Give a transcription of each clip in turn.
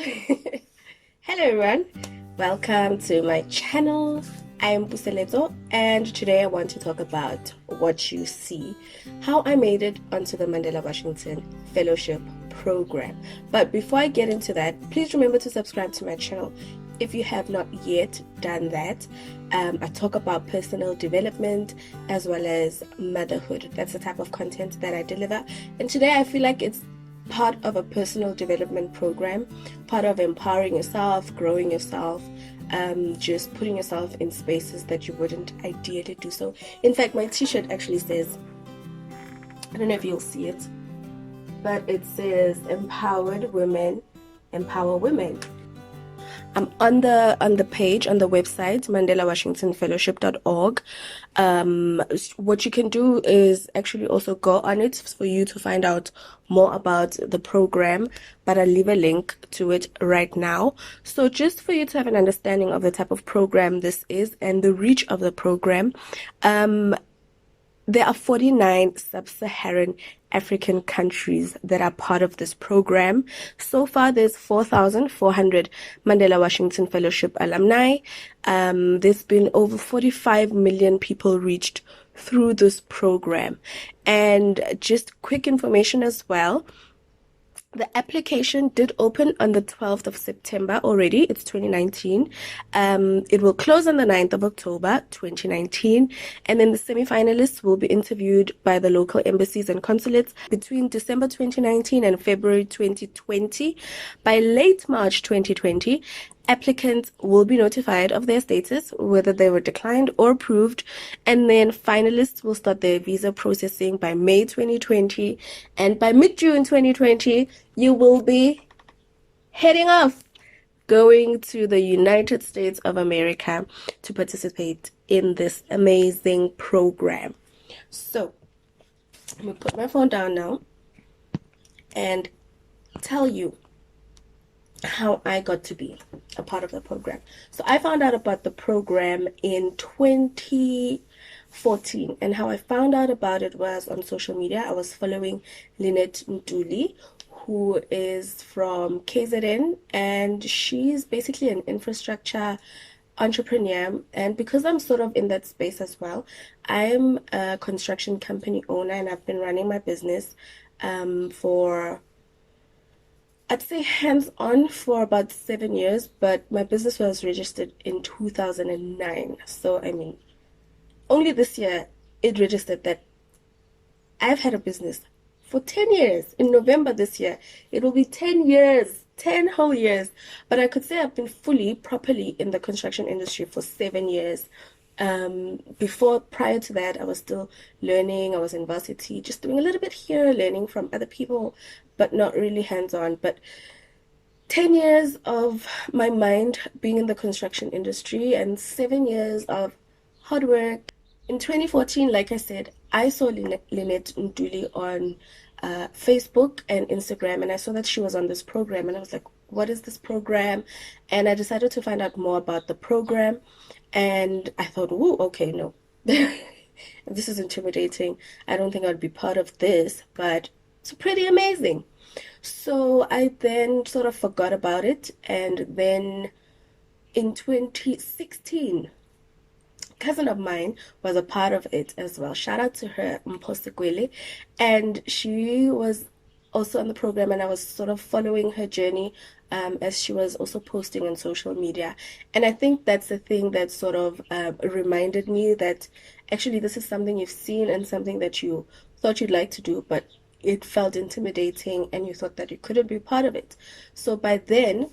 Hello everyone, welcome to my channel. I'm Buseleto and today I want to talk about what you see, how I made it onto the Mandela Washington Fellowship program. But before I get into that, please remember to subscribe to my channel if you have not yet done that. I talk about personal development as well as motherhood. That's the type of content that I deliver, and today I feel like it's part of a personal development program, part of empowering yourself, growing yourself, just putting yourself in spaces that you wouldn't ideally do so. In fact, my t-shirt actually says, I don't know if you'll see it, but it says empowered women empower women. On the page, on the website mandelawashingtonfellowship.org. What you can do is actually also go on it for you to find out more about the program, but I'll leave a link to it right now. So just for you to have an understanding of the type of program this is and the reach of the program, there are 49 sub-Saharan African countries that are part of this program. So far, there's 4,400 Mandela Washington Fellowship alumni. There's been over 45 million people reached through this program. And just quick information as well. The application did open on the 12th of September already. It's 2019. It will close on the 9th of October 2019. And then the semi-finalists will be interviewed by the local embassies and consulates between December 2019 and February 2020. By late March 2020, applicants will be notified of their status, whether they were declined or approved, and then finalists will start their visa processing by May 2020, and by mid-June 2020, you will be heading off, going to the United States of America to participate in this amazing program. So, I'm going to put my phone down now and tell you how I got to be a part of the program. So I found out about the program in 2014, and how I found out about it was on social media. I was following Lynette Ntuli, who is from KZN, and she's basically an infrastructure entrepreneur. And because I'm sort of in that space as well, I'm a construction company owner, and I've been running my business for, I'd say, hands-on for about 7 years, but my business was registered in 2009. So, I mean, only this year it registered that I've had a business for 10 years. In November this year, it will be 10 years, 10 whole years. But I could say I've been properly in the construction industry for 7 years. Prior to that, I was still learning. I was in varsity, just doing a little bit here, learning from other people, but not really hands-on. But 10 years of my mind being in the construction industry and 7 years of hard work. In 2014, like I said, I saw Lynette Ntuli on Facebook and Instagram, and I saw that she was on this program, and I was like, what is this program? And I decided to find out more about the program, and I thought, oh, okay, no. This is intimidating. I don't think I'd be part of this, but it's pretty amazing. So I then sort of forgot about it, and then in 2016, a cousin of mine was a part of it as well. Shout out to her, Mposikwele, and she was also on the program, and I was sort of following her journey as she was also posting on social media. And I think that's the thing that sort of reminded me that actually this is something you've seen and something that you thought you'd like to do, but it felt intimidating and you thought that you couldn't be part of it. So by then,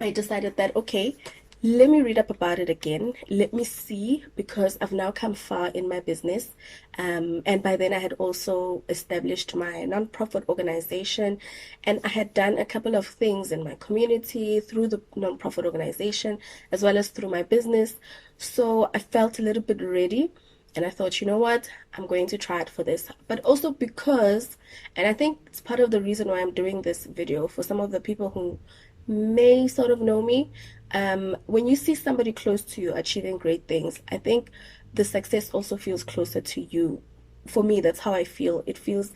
I decided that, okay, let me read up about it again. Let me see, because I've now come far in my business. And by then I had also established my non-profit organization, and I had done a couple of things in my community through the non-profit organization as well as through my business. So I felt a little bit ready. And I thought, you know what, I'm going to try it for this. But also because, and I think it's part of the reason why I'm doing this video, for some of the people who may sort of know me, when you see somebody close to you achieving great things, I think the success also feels closer to you. For me, that's how I feel. It feels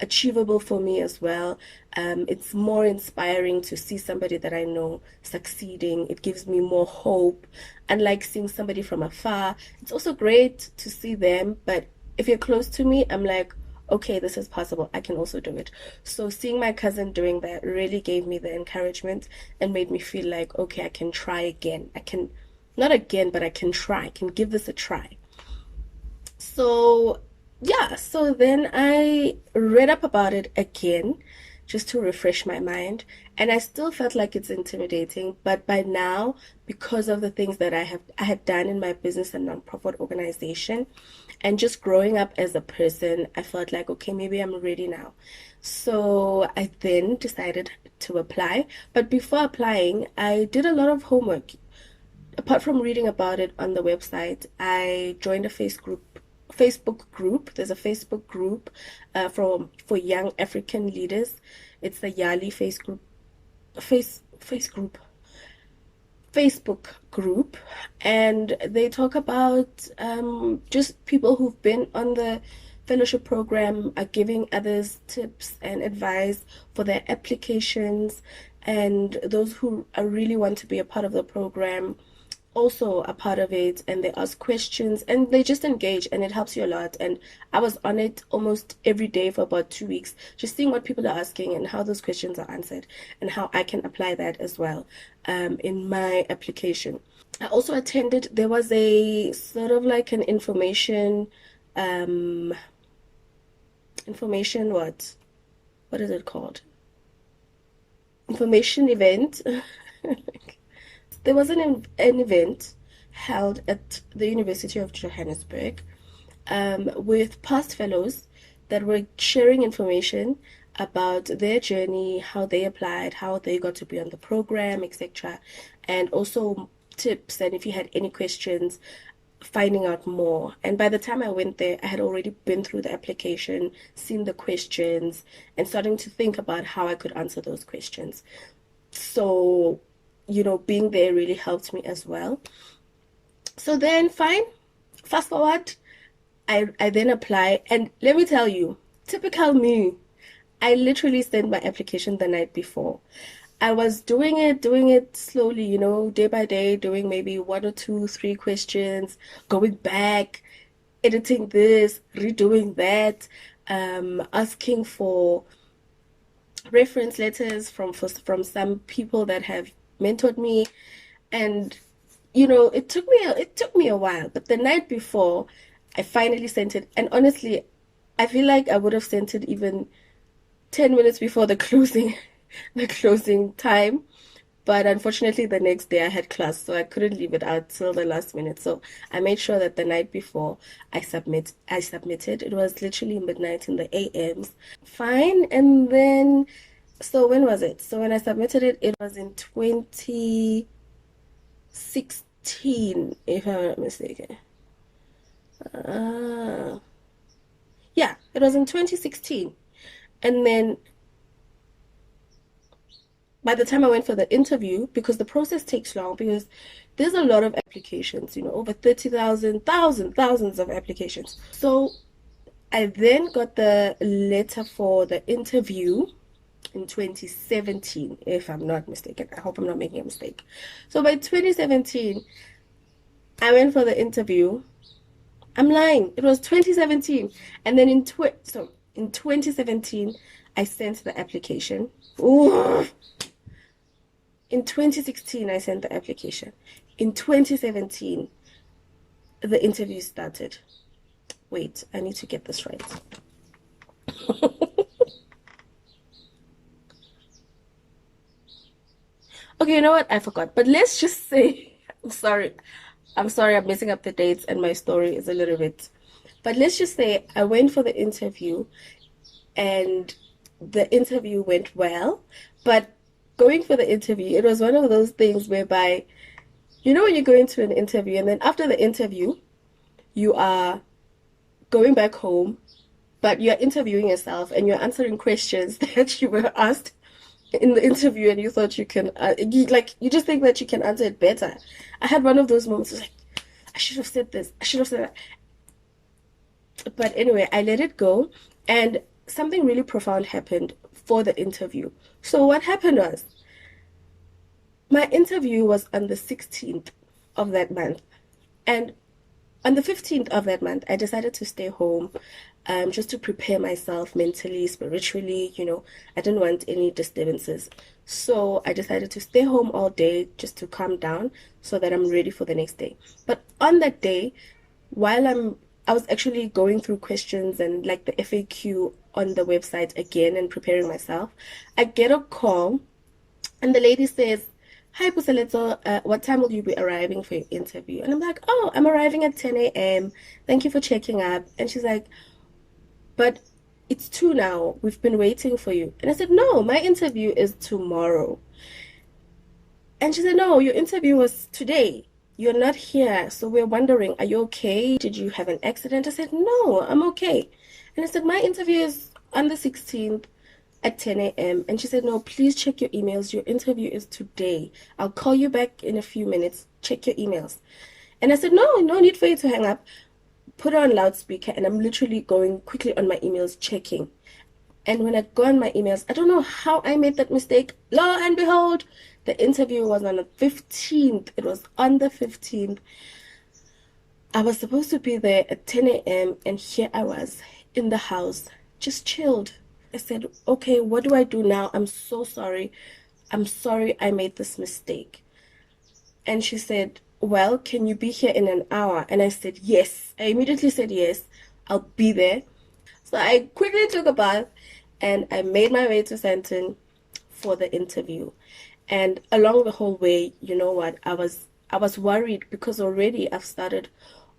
achievable for me as well. It's more inspiring to see somebody that I know succeeding. It gives me more hope. Unlike seeing somebody from afar, it's also great to see them, but if you're close to me, I'm like, okay, this is possible. I can also do it. So seeing my cousin doing that really gave me the encouragement and made me feel like, okay, I can try again. I can, not again, but I can try. I can give this a try. So, yeah, so then I read up about it again just to refresh my mind. And I still felt like it's intimidating, but by now, because of the things that I had done in my business and nonprofit organization, and just growing up as a person, I felt like, okay, maybe I'm ready now. So I then decided to apply. But before applying, I did a lot of homework. Apart from reading about it on the website, I joined a Facebook group. There's a Facebook group for young African leaders. It's the Yali face group Facebook group, and they talk about just people who've been on the fellowship program are giving others tips and advice for their applications, and those who are really want to be a part of the program also a part of it, and they ask questions and they just engage, and it helps you a lot. And I was on it almost every day for about 2 weeks, just seeing what people are asking and how those questions are answered and how I can apply that as well in my application. I also attended, there was a sort of like an um information what is it called, information event. There was an event held at the University of Johannesburg with past fellows that were sharing information about their journey, how they applied, how they got to be on the program, etc. And also tips, and if you had any questions, finding out more. And by the time I went there, I had already been through the application, seen the questions, and starting to think about how I could answer those questions. So, being there really helped me as well. So then, fine, fast forward, I then apply, and let me tell you, typical me, I literally sent my application the night before. I was doing it slowly, day by day, doing maybe one or two, three questions, going back, editing this, redoing that, asking for reference letters from some people that have mentored me, and it took me a while, but the night before I finally sent it, and honestly, I feel like I would have sent it even 10 minutes before the closing the closing time. But unfortunately, the next day I had class, so I couldn't leave it out till the last minute. So I made sure that the night before I submitted. It was literally midnight in the AMs. Fine. And then, so when was it? So when I submitted it, it was in 2016, if I'm not mistaken. Uh, yeah, it was in 2016. And then by the time I went for the interview, because the process takes long, because there's a lot of applications, over 30,000, thousands of applications. So I then got the letter for the interview in 2017, if I'm not mistaken. I hope I'm not making a mistake. So by 2017, I went for the interview. I'm lying. It was 2017. And then in 2017, I sent the application. Ooh. In 2016, I sent the application. In 2017, the interview started. Wait, I need to get this right. Okay, you know what? I forgot. But let's just say, I'm sorry. I'm sorry, I'm messing up the dates and my story is a little bit. But let's just say I went for the interview and the interview went well. But going for the interview, it was one of those things whereby, when you go into an interview and then after the interview, you are going back home, but you're interviewing yourself and you're answering questions that you were asked in the interview, and you thought you can, you just think that you can answer it better. I had one of those moments, like, I should have said this, I should have said that. But anyway, I let it go. And something really profound happened for the interview. So what happened was my interview was on the 16th of that month. And on the 15th of that month, I decided to stay home just to prepare myself mentally, spiritually. I didn't want any disturbances. So I decided to stay home all day just to calm down so that I'm ready for the next day. But on that day, while I was actually going through questions and like the FAQ on the website again and preparing myself, I get a call and the lady says, "Hi, Puseletso, what time will you be arriving for your interview?" And I'm like, "Oh, I'm arriving at 10 a.m. Thank you for checking up." And she's like, "But it's 2 now. We've been waiting for you." And I said, "No, my interview is tomorrow." And she said, "No, your interview was today. You're not here. So we're wondering, are you okay? Did you have an accident?" I said, "No, I'm okay." And I said, "My interview is on the 16th at 10 a.m." And she said, "No, please check your emails. Your interview is today. I'll call you back in a few minutes. Check your emails." And I said, "No, no need for you to hang up." Put her on loudspeaker, and I'm literally going quickly on my emails, checking. And when I go on my emails, I don't know how I made that mistake. Lo and behold, the interview was on the 15th. It was on the 15th. I was supposed to be there at 10 a.m. and here I was in the house, just chilled. I said, "Okay, what do I do now? I'm so sorry. I'm sorry I made this mistake." And she said, "Well, can you be here in an hour?" And I said, "Yes." I immediately said, "Yes, I'll be there." So I quickly took a bath and I made my way to Sandton for the interview. And along the whole way, you know what, I was worried because already I've started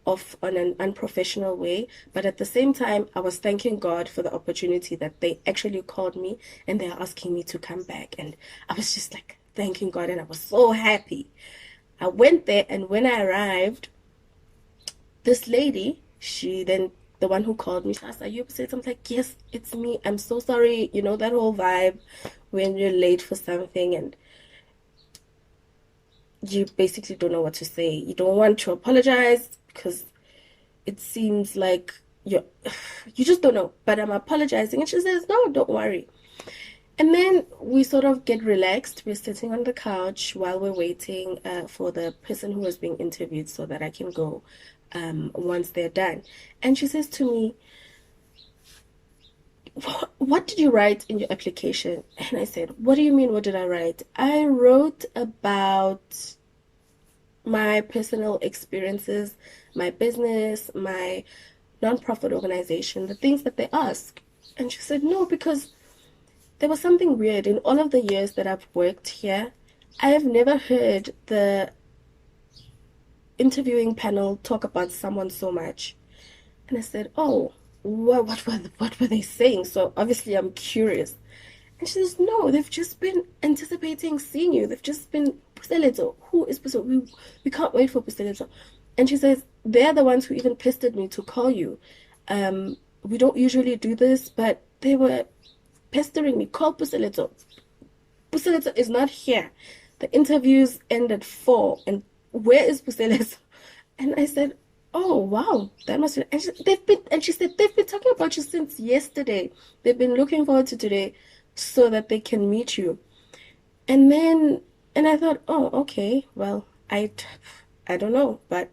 off on an unprofessional way, but at the same time I was thanking God for the opportunity that they actually called me and they're asking me to come back. And I was just like thanking God and I was so happy. I went there, and when I arrived, this lady, she then, the one who called me, she asked, "Are you upset?" I'm like, "Yes, it's me. I'm so sorry." You know, that whole vibe when you're late for something and you basically don't know what to say. You don't want to apologize because it seems like you just don't know. But I'm apologizing. And she says, "No, don't worry." And then we sort of get relaxed. We're sitting on the couch while we're waiting for the person who was being interviewed so that I can go once they're done. And she says to me, "What did you write in your application?" And I said, "What do you mean, what did I write?" "I wrote about my personal experiences, my business, my nonprofit organization, the things that they ask." And she said, "No, because there was something weird. In all of the years that I've worked here, I have never heard the interviewing panel talk about someone so much." And I said, "Oh, what were they saying?" So obviously I'm curious. And she says, "No, they've just been anticipating seeing you. They've just been, Puseletso, who is Puseletso? We can't wait for Puseletso." And she says, "They're the ones who even pestered me to call you. We don't usually do this, but they were pestering me. Call Puseletso. Puseletso is not here. The interviews end at 4, and where is Puseletso?" And I said, "Oh wow, that must be." And she said they've been talking about you since yesterday. They've been looking forward to today so that they can meet you. And then, and I thought, "Oh, okay, well, I don't know, but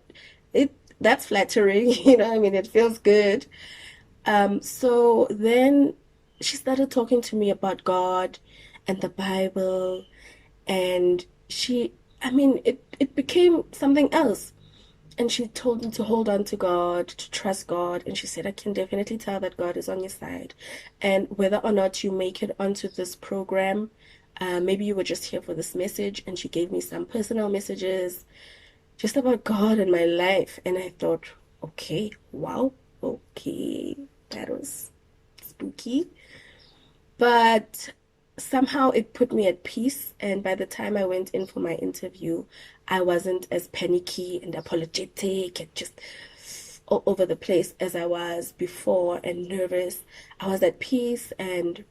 it that's flattering, I mean, it feels good." So then she started talking to me about God and the Bible, and I mean, it became something else. And she told me to hold on to God, to trust God. And she said, "I can definitely tell that God is on your side. And whether or not you make it onto this program, maybe you were just here for this message." And she gave me some personal messages just about God and my life. And I thought, okay, wow, okay, that was spooky. But somehow it put me at peace. And by the time I went in for my interview, I wasn't as panicky and apologetic and just all over the place as I was before and nervous. I was at peace, and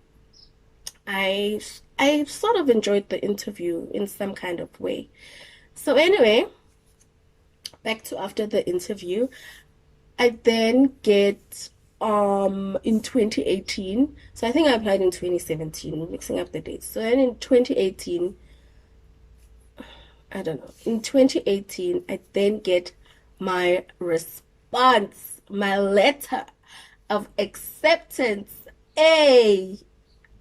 I I sort of enjoyed the interview in some kind of way. So anyway, back to after the interview, I then get in 2018. So I think I applied in 2017, mixing up the dates. So then in 2018, I don't know. In 2018, I then get my response, my letter of acceptance. Hey,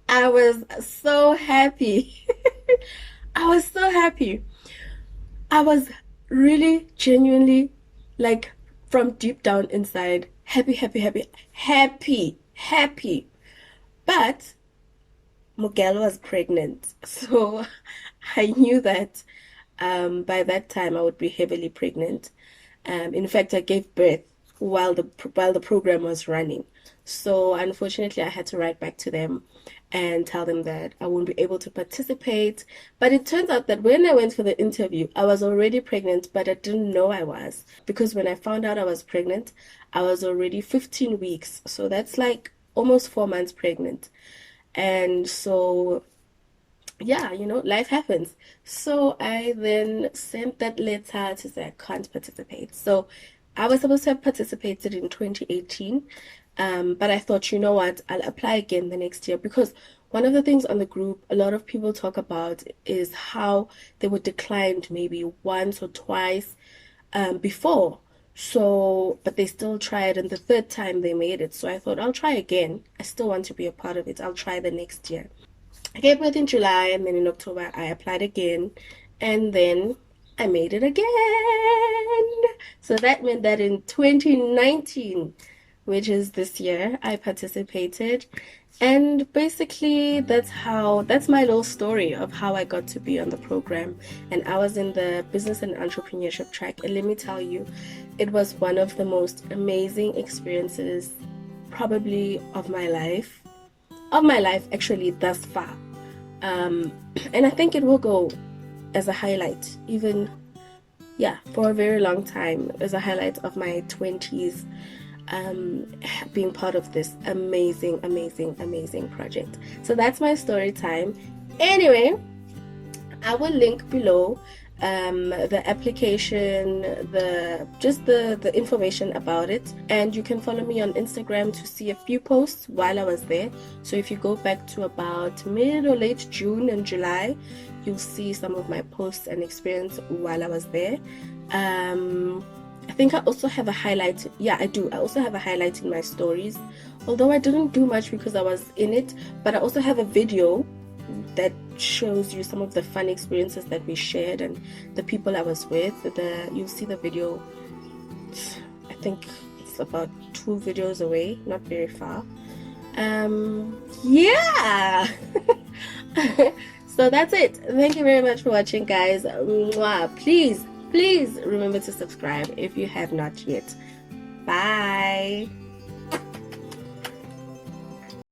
I was so happy. I was so happy. I was really genuinely, like, from deep down inside, happy, happy, happy, happy, happy. But Miguel was pregnant. So I knew that by that time I would be heavily pregnant. In fact, I gave birth while the program was running. So unfortunately, I had to write back to them and tell them that I won't be able to participate. But it turns out that when I went for the interview, I was already pregnant, but I didn't know I was. Because when I found out I was pregnant, I was already 15 weeks. So that's like almost 4 months pregnant. And so yeah, life happens. So I then sent that letter to say I can't participate. So I was supposed to have participated in 2018, but I thought, you know what, I'll apply again the next year because one of the things on the group a lot of people talk about is how they were declined maybe once or twice before. So, but they still tried, and the third time they made it. So I thought, I'll try again. I still want to be a part of it. I'll try the next year. I gave birth in July, and then in October I applied again, and then I made it again. So that meant that in 2019, which is this year, I participated. And basically, that's my little story of how I got to be on the program. And I was in the business and entrepreneurship track. And let me tell you, it was one of the most amazing experiences, probably of my life actually thus far. And I think it will go as a highlight, even, yeah, for a very long time, as a highlight of my 20s, being part of this amazing, amazing, amazing project. So that's my story time. Anyway, I will link below the application, the information about it, and you can follow me on Instagram to see a few posts while I was there. So if you go back to about mid or late June and July, you'll see some of my posts and experience while I was there. I think I also have a highlight. Yeah, I do. I also have a highlight in my stories, although I didn't do much because I was in it, but I also have a video that shows you some of the fun experiences that we shared and the people I was with. You'll see the video. I think it's about 2 videos away, not very far. Yeah. So that's it. Thank you very much for watching, guys. Mwah. Please remember to subscribe if you have not yet. Bye.